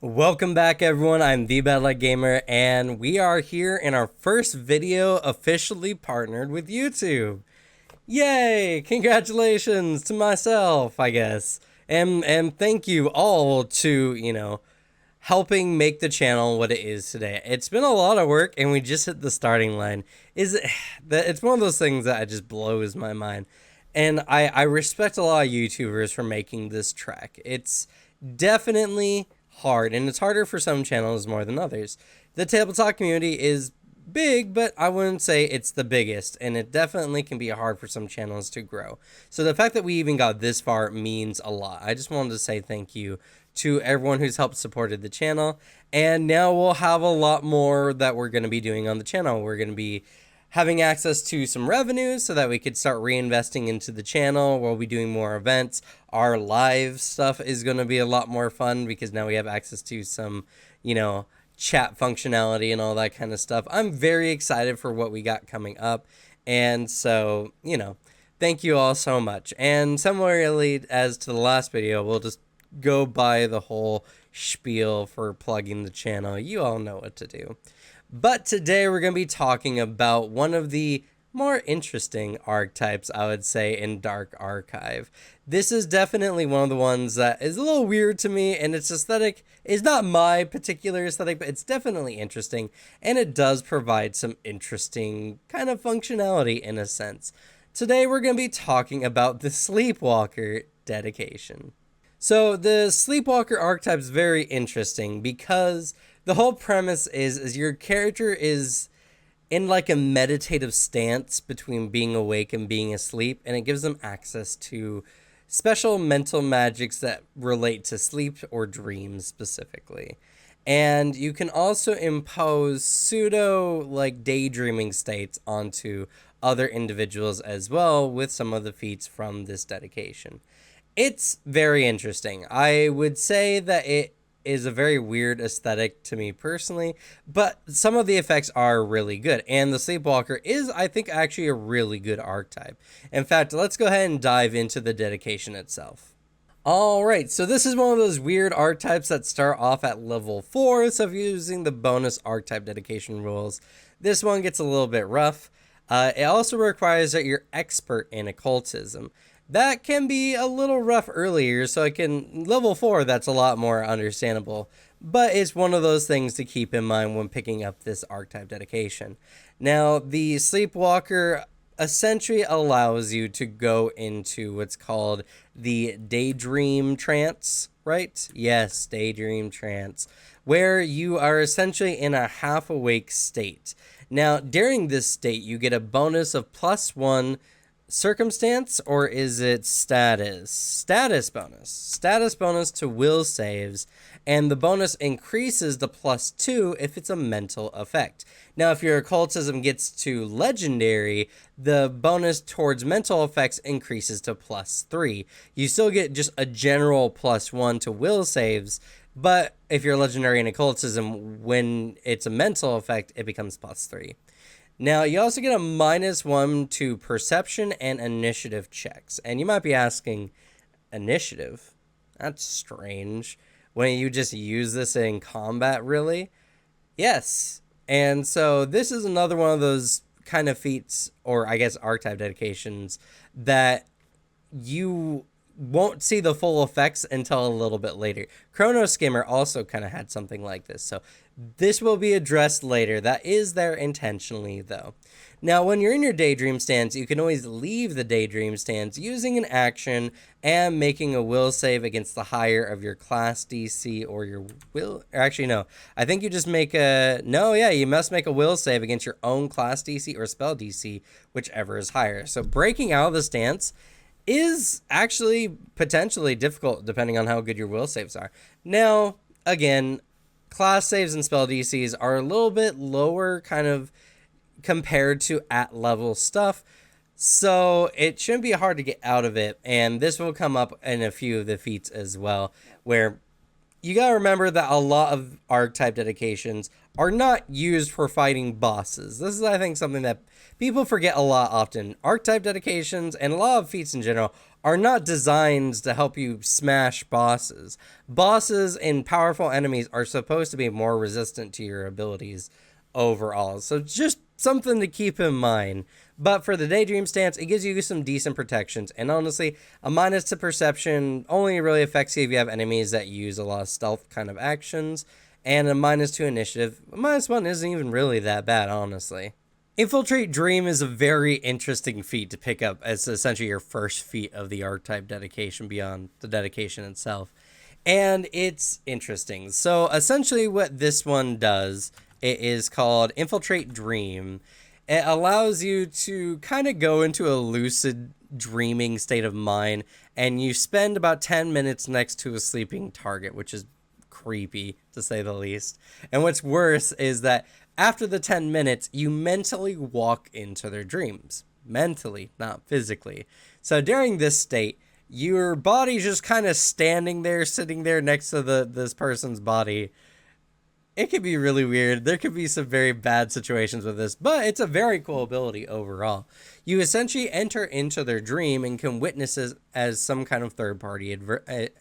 Welcome back, everyone. I'm the Bad Light Gamer, and we are here in our first video officially partnered with YouTube. Yay! Congratulations to myself, I guess. And thank you all to, helping make the channel what it is today. It's been a lot of work, and we just hit the starting line. It's one of those things that just blows my mind. And I respect a lot of YouTubers for making this track. It's definitely hard, and it's harder for some channels more than others. The tabletop community is big, but I wouldn't say it's the biggest, and it definitely can be hard for some channels to grow. So the fact that we even got this far means a lot. I just wanted to say thank you to everyone who's helped supported the channel, and now we'll have a lot more that we're going to be doing on the channel. We're going to be having access to some revenue so that we could start reinvesting into the channel. We'll be doing more events. Our live stuff is going to be a lot more fun because now we have access to some, chat functionality and all that kind of stuff. I'm very excited for what we got coming up. And so, thank you all so much. And similarly as to the last video, we'll just go by the whole spiel for plugging the channel. You all know what to do. But today we're going to be talking about one of the more interesting archetypes, I would say, in Dark Archive. This is definitely one of the ones that is a little weird to me, and its aesthetic is not my particular aesthetic, but it's definitely interesting, and it does provide some interesting kind of functionality in a sense. Today we're going to be talking about the Sleepwalker dedication. So the Sleepwalker archetype is very interesting because the whole premise is your character is in like a meditative stance between being awake and being asleep, and it gives them access to special mental magics that relate to sleep or dreams specifically. And you can also impose pseudo like daydreaming states onto other individuals as well with some of the feats from this dedication. It's very interesting. I would say that it is a very weird aesthetic to me personally, but some of the effects are really good. And the Sleepwalker is, I think, actually a really good archetype. In fact, let's go ahead and dive into the dedication itself. Alright, so this is one of those weird archetypes that start off at level 4, so if you're using the bonus archetype dedication rules, this one gets a little bit rough. It also requires that you're expert in occultism. That can be a little rough earlier, so level 4, that's a lot more understandable. But it's one of those things to keep in mind when picking up this archetype dedication. Now, the Sleepwalker essentially allows you to go into what's called the Daydream trance, right? Yes, Daydream trance, where you are essentially in a half-awake state. Now, during this state, you get a bonus of +1 circumstance, or is it status bonus to will saves, and the bonus increases to +2 if it's a mental effect. Now if your occultism gets to legendary, the bonus towards mental effects increases to +3. You still get just a general +1 to will saves, but if you're legendary in occultism, when it's a mental effect, it becomes +3. Now, you also get a -1 to perception and initiative checks. And you might be asking, initiative? That's strange. When you just use this in combat, really? Yes. And so this is another one of those kind of feats, or I guess archetype dedications, that you won't see the full effects until a little bit later. Chrono Skimmer also kind of had something like this, so this will be addressed later. That is there intentionally, though. Now, when you're in your Daydream stance, you can always leave the Daydream stance using an action and making a will save against the higher of your class DC or your will. Or actually, no. I think you just make a... No, yeah, you must make a will save against your own class DC or spell DC, whichever is higher. So breaking out of the stance is actually potentially difficult depending on how good your will saves are. Now, again, class saves and spell DCs are a little bit lower kind of compared to at level stuff, so it shouldn't be hard to get out of it, and this will come up in a few of the feats as well, where you gotta remember that a lot of archetype dedications are not used for fighting bosses. This is, I think, something that people forget a lot often. Archetype dedications and a lot of feats in general are not designed to help you smash bosses. Bosses and powerful enemies are supposed to be more resistant to your abilities overall. So just something to keep in mind. But for the Daydream stance, it gives you some decent protections. And honestly, a minus to perception only really affects you if you have enemies that use a lot of stealth kind of actions. And a minus to initiative. A -1 isn't even really that bad, honestly. Infiltrate Dream is a very interesting feat to pick up as essentially your first feat of the archetype dedication beyond the dedication itself. And it's interesting. So essentially what this one does, it is called Infiltrate Dream. It allows you to kind of go into a lucid dreaming state of mind, and you spend about 10 minutes next to a sleeping target, which is creepy to say the least. And what's worse is that after the 10 minutes, you mentally walk into their dreams. Mentally, not physically. So during this state, your body's just kind of standing there, sitting there next to this person's body. It could be really weird. There could be some very bad situations with this, but it's a very cool ability overall. You essentially enter into their dream and can witness it as some kind of third-party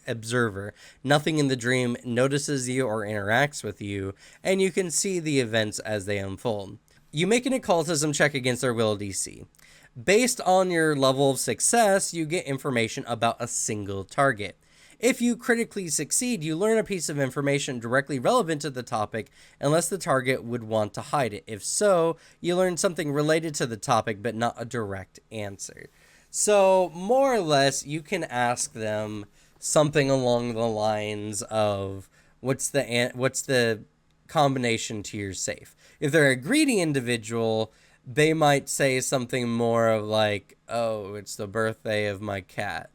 observer. Nothing in the dream notices you or interacts with you, and you can see the events as they unfold. You make an occultism check against their will DC. Based on your level of success, you get information about a single target. If you critically succeed, you learn a piece of information directly relevant to the topic, unless the target would want to hide it. If so, you learn something related to the topic, but not a direct answer. So, more or less, you can ask them something along the lines of, what's the combination to your safe? If they're a greedy individual, they might say something more of like, oh, it's the birthday of my cat.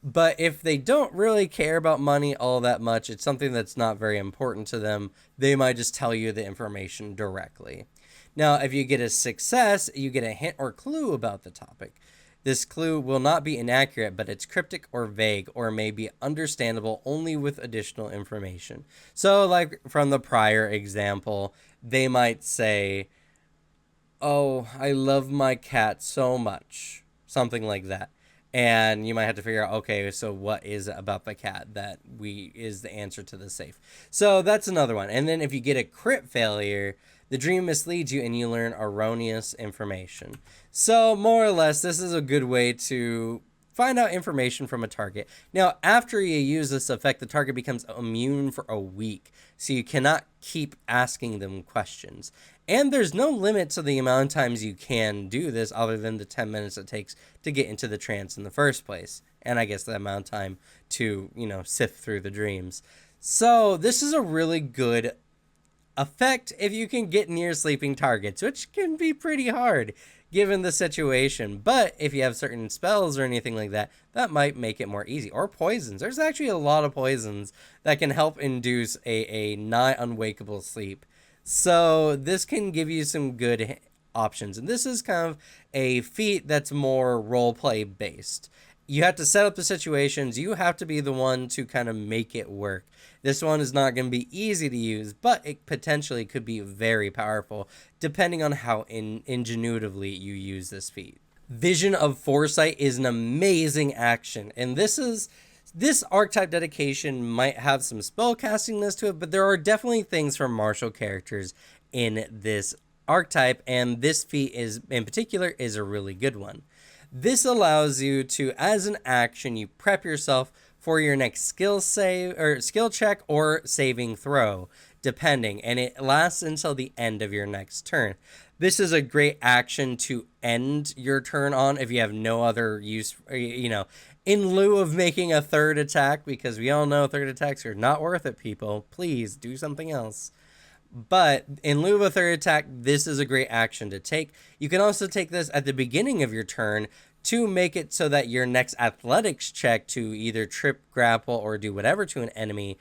But if they don't really care about money all that much, it's something that's not very important to them, they might just tell you the information directly. Now, if you get a success, you get a hint or clue about the topic. This clue will not be inaccurate, but it's cryptic or vague, or may be understandable only with additional information. So, like from the prior example, they might say, oh, I love my cat so much. Something like that. And you might have to figure out, okay, so what is it about the cat that is the answer to the safe? So that's another one. And then if you get a crit failure, the dream misleads you and you learn erroneous information. So more or less, this is a good way to find out information from a target. Now, after you use this effect, the target becomes immune for a week, so you cannot keep asking them questions. And there's no limit to the amount of times you can do this other than the 10 minutes it takes to get into the trance in the first place. And I guess the amount of time to, sift through the dreams. So this is a really good effect if you can get near sleeping targets, which can be pretty hard given the situation. But if you have certain spells or anything like that, that might make it more easy. Or poisons. There's actually a lot of poisons that can help induce a nigh unwakeable sleep. So this can give you some good options. And this is kind of a feat that's more roleplay based. You have to set up the situations. You have to be the one to kind of make it work. This one is not going to be easy to use, but it potentially could be very powerful depending on how ingenuitively you use this feat. Vision of Foresight is an amazing action, and this archetype dedication might have some spellcastingness to it, but there are definitely things from martial characters in this archetype, and this feat in particular is a really good one. This allows you to, as an action, you prep yourself for your next skill check or saving throw, depending, and it lasts until the end of your next turn. This is a great action to end your turn on if you have no other use, in lieu of making a third attack, because we all know third attacks are not worth it, people. Please do something else. But in lieu of a third attack, this is a great action to take. You can also take this at the beginning of your turn to make it so that your next athletics check to either trip, grapple, or do whatever to an enemy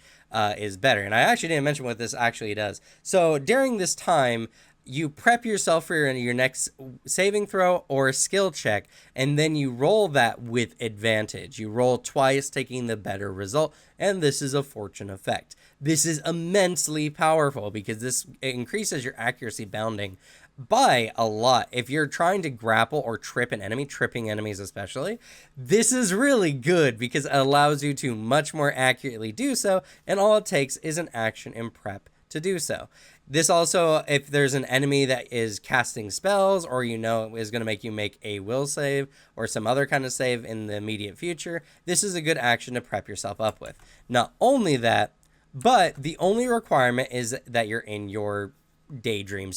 is better. And I actually didn't mention what this actually does. So during this time, you prep yourself for your next saving throw or skill check, and then you roll that with advantage. You roll twice, taking the better result, and this is a fortune effect. This is immensely powerful because it increases your accuracy bounding by a lot. If you're trying to grapple or trip an enemy, tripping enemies especially, this is really good because it allows you to much more accurately do so, and all it takes is an action and prep to do so. This also, if there's an enemy that is casting spells or is going to make you make a will save or some other kind of save in the immediate future, this is a good action to prep yourself up with. Not only that, but the only requirement is that you're in your daydream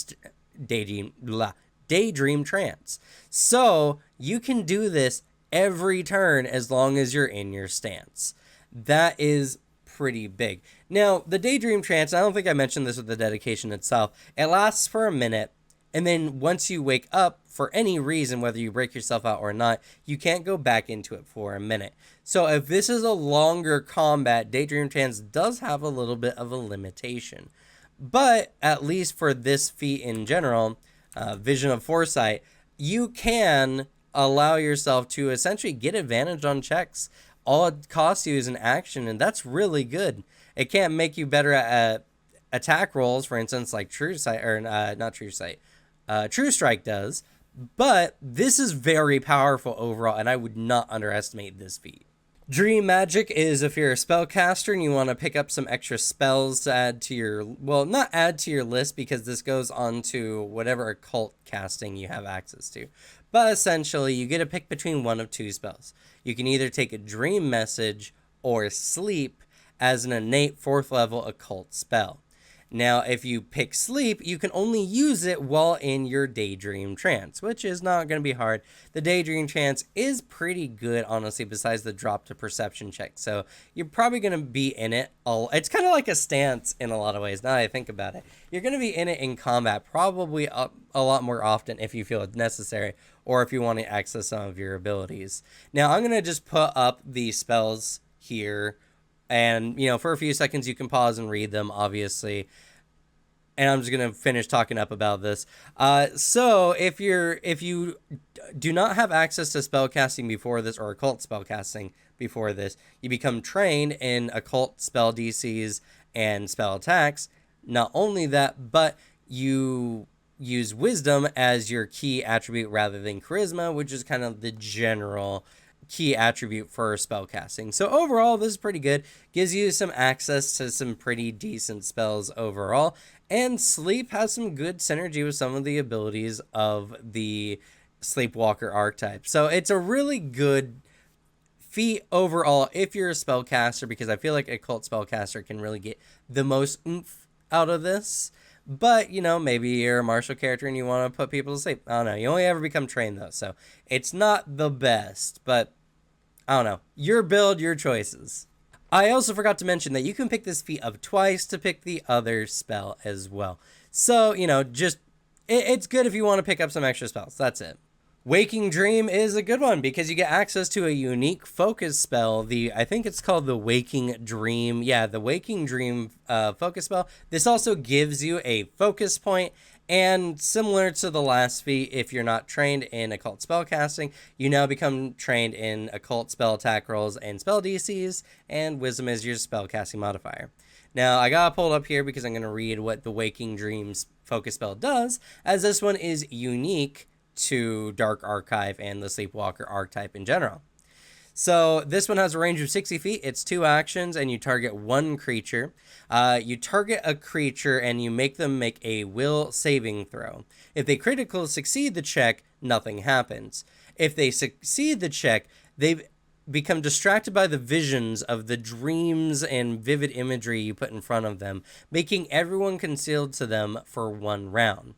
trance. So you can do this every turn as long as you're in your stance. That is pretty big. Now, the daydream trance, I don't think I mentioned this with the dedication itself. It lasts for a minute, and then once you wake up, for any reason, whether you break yourself out or not, you can't go back into it for a minute. So if this is a longer combat, daydream trance does have a little bit of a limitation. But at least for this feat in general, vision of foresight, you can allow yourself to essentially get advantage on checks. All it costs you is an action, and that's really good. It can't make you better at attack rolls, for instance, like True Sight, or not True Sight, True Strike does. But this is very powerful overall, and I would not underestimate this feat. Dream Magic is if you're a spellcaster and you want to pick up some extra spells to add to your, well, not add to your list because this goes on to whatever occult casting you have access to. But essentially, you get to pick between one of two spells. You can either take a Dream Message or Sleep as an innate 4th level occult spell. Now, if you pick Sleep, you can only use it while in your Daydream trance, which is not going to be hard. The Daydream trance is pretty good, honestly, besides the drop to perception check. So you're probably going to be in it. It's kind of like a stance in a lot of ways, now that I think about it. You're going to be in it in combat probably a lot more often if you feel it's necessary, or if you want to access some of your abilities. Now, I'm going to just put up the spells here. And, for a few seconds, you can pause and read them, obviously. And I'm just going to finish talking up about this. So if you do not have access to spellcasting before this, or occult spellcasting before this, you become trained in occult spell DCs and spell attacks. Not only that, but you use wisdom as your key attribute rather than charisma, which is kind of the general key attribute for spellcasting. So overall, this is pretty good. Gives you some access to some pretty decent spells overall. And Sleep has some good synergy with some of the abilities of the Sleepwalker archetype. So it's a really good feat overall if you're a spellcaster, because I feel like a cult spellcaster can really get the most oomph out of this. But, maybe you're a martial character and you want to put people to sleep. I don't know. You only ever become trained, though. So it's not the best. But, I don't know. Your build, your choices. I also forgot to mention that you can pick this feat up twice to pick the other spell as well. So, it's good if you want to pick up some extra spells. That's it. Waking Dream is a good one because you get access to a unique focus spell. I think it's called the Waking Dream. Yeah, the Waking Dream focus spell. This also gives you a focus point, and similar to the last feat, if you're not trained in occult spellcasting, you now become trained in occult spell attack rolls and spell DCs, and wisdom is your spellcasting modifier. Now, I got it pulled up here because I'm going to read what the Waking Dreams focus spell does, as this one is unique to Dark Archive and the Sleepwalker archetype in general. So this one has a range of 60 feet. It's 2 actions, and you target one creature. You target a creature, and you make them make a will saving throw. If they critically succeed the check, nothing happens. If they succeed the check, they become distracted by the visions of the dreams and vivid imagery you put in front of them, making everyone concealed to them for 1 round.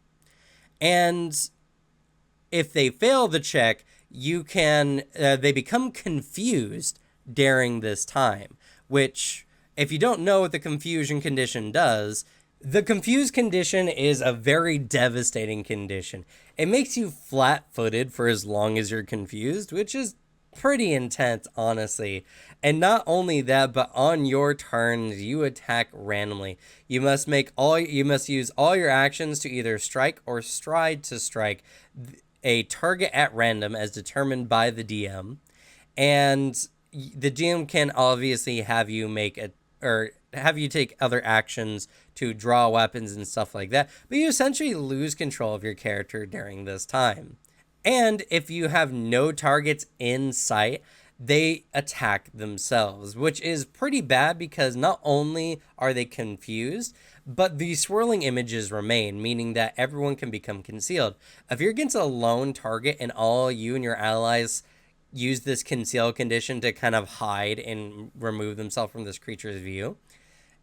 And if they fail the check, they become confused during this time, which, if you don't know what the confusion condition does, the confused condition is a very devastating condition. It makes you flat-footed for as long as you're confused, which is pretty intense, honestly. And not only that, but on your turns, you attack randomly. You must use all your actions to either strike or stride to strike a target at random as determined by the DM, and the DM can obviously have you have you take other actions to draw weapons and stuff like that, but you essentially lose control of your character during this time. And if you have no targets in sight, they attack themselves, which is pretty bad because not only are they confused, but the swirling images remain, meaning that everyone can become concealed. If you're against a lone target and all you and your allies use this conceal condition to kind of hide and remove themselves from this creature's view,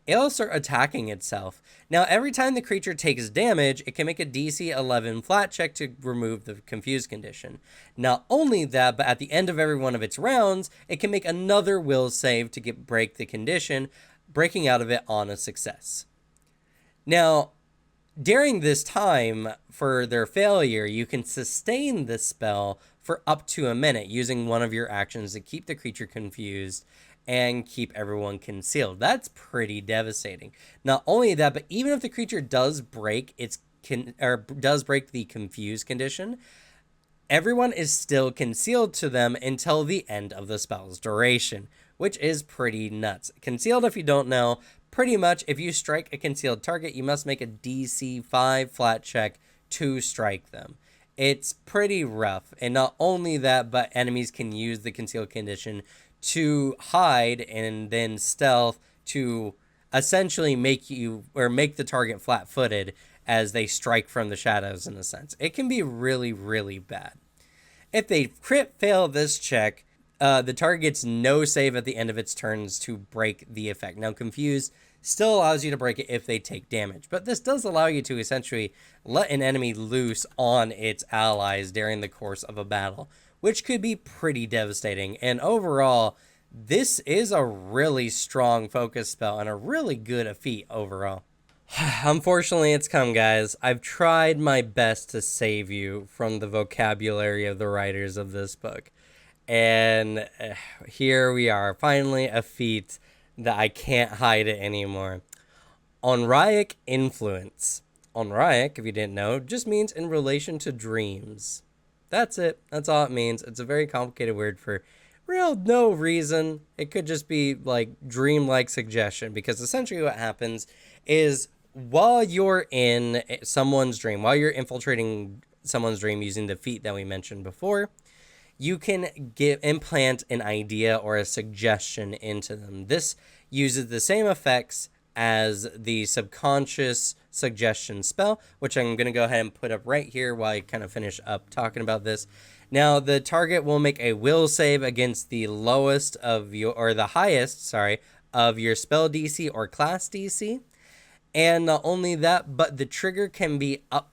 it'll start attacking itself. Now, every time the creature takes damage, it can make a DC 11 flat check to remove the confused condition. Not only that, but at the end of every one of its rounds, it can make another will save to break the condition, breaking out of it on a success. Now, during this time, for their failure, you can sustain this spell for up to a minute using one of your actions to keep the creature confused and keep everyone concealed. That's pretty devastating. Not only that, but even if the creature does break does break the confused condition, everyone is still concealed to them until the end of the spell's duration, which is pretty nuts. Concealed, if you don't know, pretty much if you strike a concealed target, you must make a DC 5 flat check to strike them. It's pretty rough. And not only that, but enemies can use the concealed condition to hide and then stealth to essentially make the target flat-footed as they strike from the shadows, in a sense. It can be really, really bad. If they crit fail this check, the target gets no save at the end of its turns to break the effect. Now, Confused still allows you to break it if they take damage, but this does allow you to essentially let an enemy loose on its allies during the course of a battle, which could be pretty devastating. And overall, this is a really strong focus spell and a really good feat overall. Unfortunately, it's come, guys. I've tried my best to save you from the vocabulary of the writers of this book. And here we are, finally a feat that I can't hide it anymore. Oniric influence. Oniric, if you didn't know, just means in relation to dreams. That's it. That's all it means. It's a very complicated word for no reason. It could just be like dream-like suggestion, because essentially what happens is while you're in someone's dream, while you're infiltrating someone's dream using the feat that we mentioned before, you can implant an idea or a suggestion into them. This uses the same effects as the subconscious suggestion spell, which I'm going to go ahead and put up right here while I kind of finish up talking about this. Now, the target will make a will save against the lowest of your, or the highest, sorry, of your spell DC or class DC. And not only that, but the trigger can be up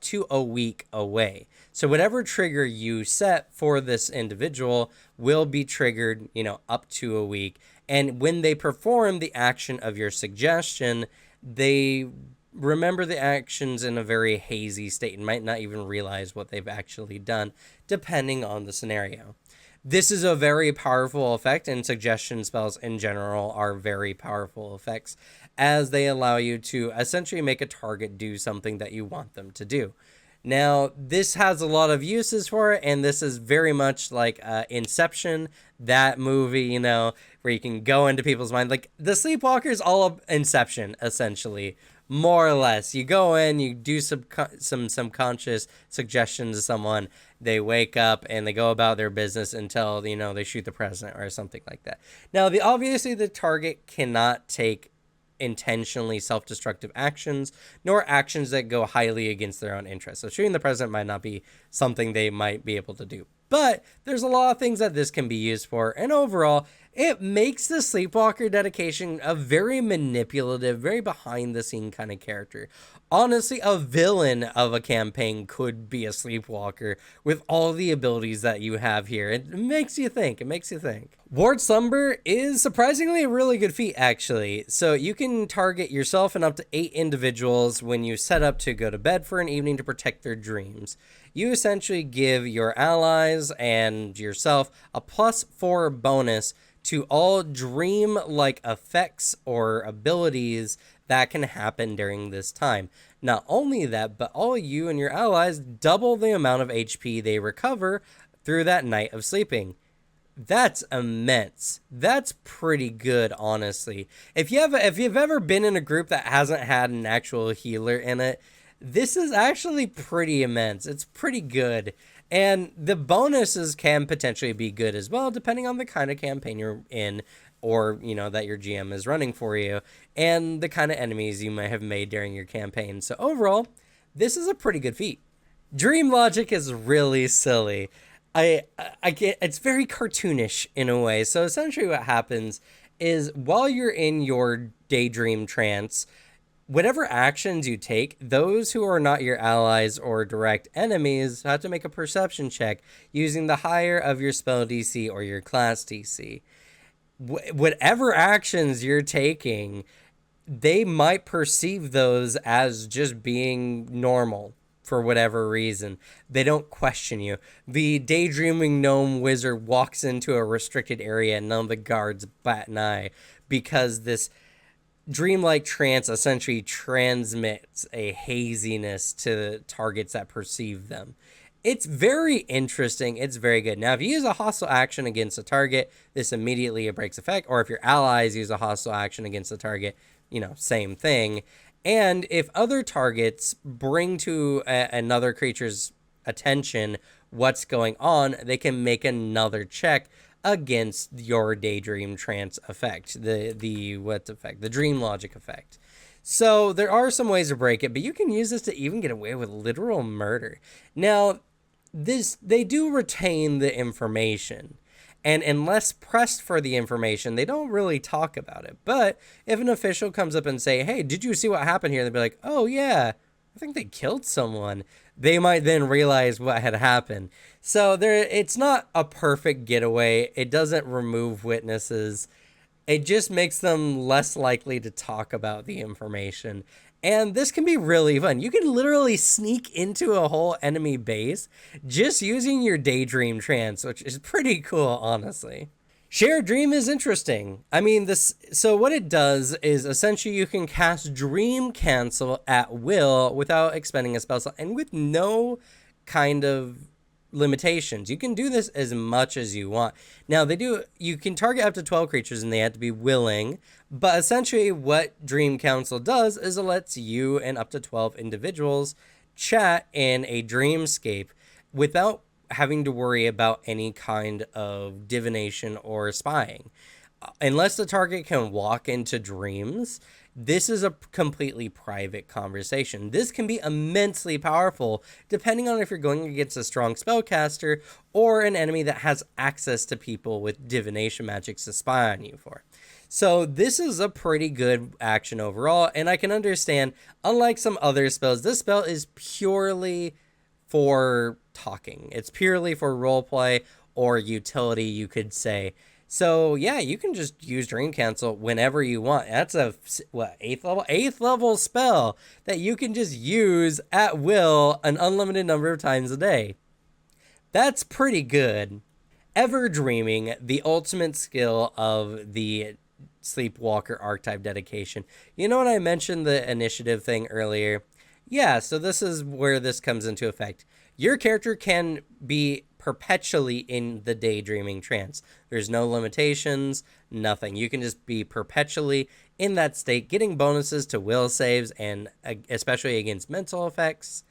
to a week away. So whatever trigger you set for this individual will be triggered, up to a week. And when they perform the action of your suggestion, they remember the actions in a very hazy state and might not even realize what they've actually done, depending on the scenario. This is a very powerful effect, and suggestion spells in general are very powerful effects, as they allow you to essentially make a target do something that you want them to do. Now, this has a lot of uses for it, and this is very much like Inception, that movie, where you can go into people's mind. Like, the Sleepwalker is all of Inception, essentially, more or less. You go in, you do some subconscious suggestions to someone, they wake up, and they go about their business until, they shoot the president or something like that. Now, obviously, the target cannot take intentionally self-destructive actions, nor actions that go highly against their own interests. So shooting the president might not be something they might be able to do. But there's a lot of things that this can be used for, and overall, it makes the Sleepwalker dedication a very manipulative, very behind-the-scene kind of character. Honestly, a villain of a campaign could be a Sleepwalker with all the abilities that you have here. It makes you think. Ward Slumber is surprisingly a really good feat, actually. So you can target yourself and up to 8 individuals when you set up to go to bed for an evening to protect their dreams. You essentially give your allies and yourself a +4 bonus to all dream-like effects or abilities that can happen during this time. Not only that, but all you and your allies double the amount of HP they recover through that night of sleeping. That's immense. That's pretty good, honestly. If you've ever been in a group that hasn't had an actual healer in it, this is actually pretty immense. It's pretty good. And the bonuses can potentially be good as well, depending on the kind of campaign you're in, or, that your GM is running for you, and the kind of enemies you might have made during your campaign. So overall, this is a pretty good feat. Dream logic is really silly. I get, it's very cartoonish in a way. So essentially what happens is while you're in your daydream trance, whatever actions you take, those who are not your allies or direct enemies have to make a perception check using the higher of your spell DC or your class DC. Whatever actions you're taking, they might perceive those as just being normal for whatever reason. They don't question you. The daydreaming gnome wizard walks into a restricted area and none of the guards bat an eye, because this dreamlike trance essentially transmits a haziness to targets that perceive them. It's very interesting. It's very good. Now, if you use a hostile action against a target, this immediately breaks effect. Or if your allies use a hostile action against the target, same thing. And if other targets bring to another creature's attention what's going on, they can make another check against your daydream trance effect, the dream logic effect. So there are some ways to break it, but you can use this to even get away with literal murder. Now, they do retain the information, and unless pressed for the information, they don't really talk about it. But if an official comes up and say, "Hey, did you see what happened here?" They'll be like, "Oh yeah, I think they killed someone." They might then realize what had happened. So it's not a perfect getaway. It doesn't remove witnesses. It just makes them less likely to talk about the information. And this can be really fun. You can literally sneak into a whole enemy base just using your daydream trance, which is pretty cool, honestly. Shared Dream is interesting. So what it does is essentially you can cast Dream Cancel at will without expending a spell slot and with no kind of limitations. You can do this as much as you want. Now, you can target up to 12 creatures and they have to be willing, but essentially what Dream Council does is it lets you and up to 12 individuals chat in a dreamscape without having to worry about any kind of divination or spying. Unless the target can walk into dreams, this is a completely private conversation. This can be immensely powerful depending on if you're going against a strong spellcaster or an enemy that has access to people with divination magics to spy on you for. So this is a pretty good action overall, and I can understand, unlike some other spells, this spell is purely for talking. It's purely for roleplay or utility, you could say. So yeah, you can just use Dream Cancel whenever you want. That's a eighth level spell that you can just use at will an unlimited number of times a day. That's pretty good. Ever Dreaming, the ultimate skill of the Sleepwalker archetype dedication. You know when I mentioned the initiative thing earlier? Yeah, so this is where this comes into effect. Your character can be perpetually in the daydreaming trance. There's no limitations, nothing. You can just be perpetually in that state, getting bonuses to will saves and especially against mental effects.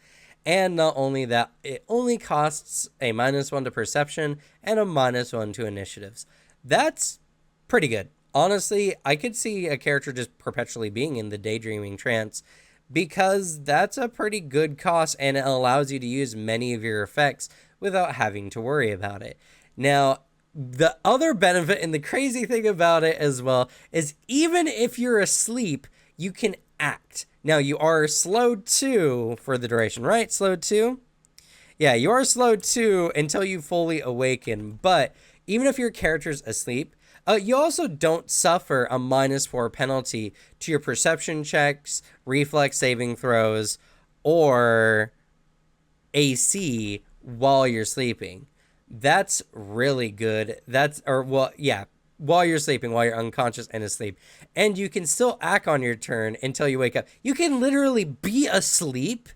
And not only that, it only costs a -1 to perception and a -1 to initiatives. That's pretty good. Honestly, I could see a character just perpetually being in the daydreaming trance because that's a pretty good cost and it allows you to use many of your effects without having to worry about it. Now, the other benefit and the crazy thing about it as well is even if you're asleep, you can act. Now, you are slowed 2 for the duration, right? Slowed 2? Yeah, you are slowed 2 until you fully awaken, but even if your character's asleep, you also don't suffer a -4 penalty to your perception checks, reflex saving throws, or AC while you're sleeping. That's really good. While you're sleeping, while you're unconscious and asleep. And you can still act on your turn until you wake up. You can literally be asleep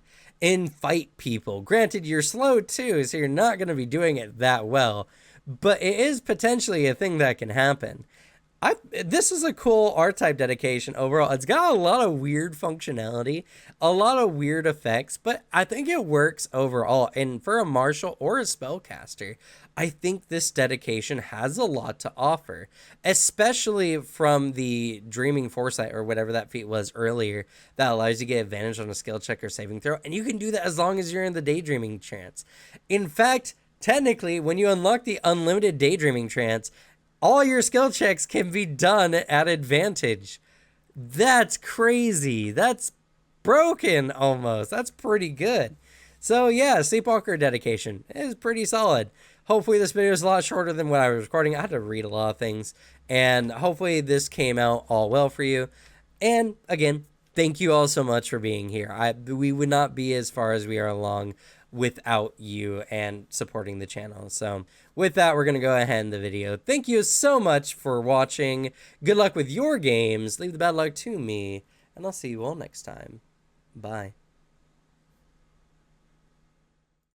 and fight people. Granted, you're slow too, so you're not going to be doing it that well. but it is potentially a thing that can happen. This is a cool R-type dedication overall. It's got a lot of weird functionality, a lot of weird effects, but I think it works overall. And for a martial or a spellcaster, I think this dedication has a lot to offer, especially from the Dreaming Foresight or whatever that feat was earlier that allows you to get advantage on a skill check or saving throw. And you can do that as long as you're in the Daydreaming trance. In fact, technically, when you unlock the unlimited Daydreaming trance, all your skill checks can be done at advantage. That's crazy. That's broken almost. That's pretty good. So yeah, Sleepwalker dedication is pretty solid. Hopefully this video is a lot shorter than what I was recording. I had to read a lot of things, and hopefully this came out all well for you. And again, thank you all so much for being here. We would not be as far as we are along without you and supporting the channel. So with that, we're going to go ahead and end the video. Thank you so much for watching. Good luck with your games. Leave the bad luck to me, and I'll see you all next time. Bye.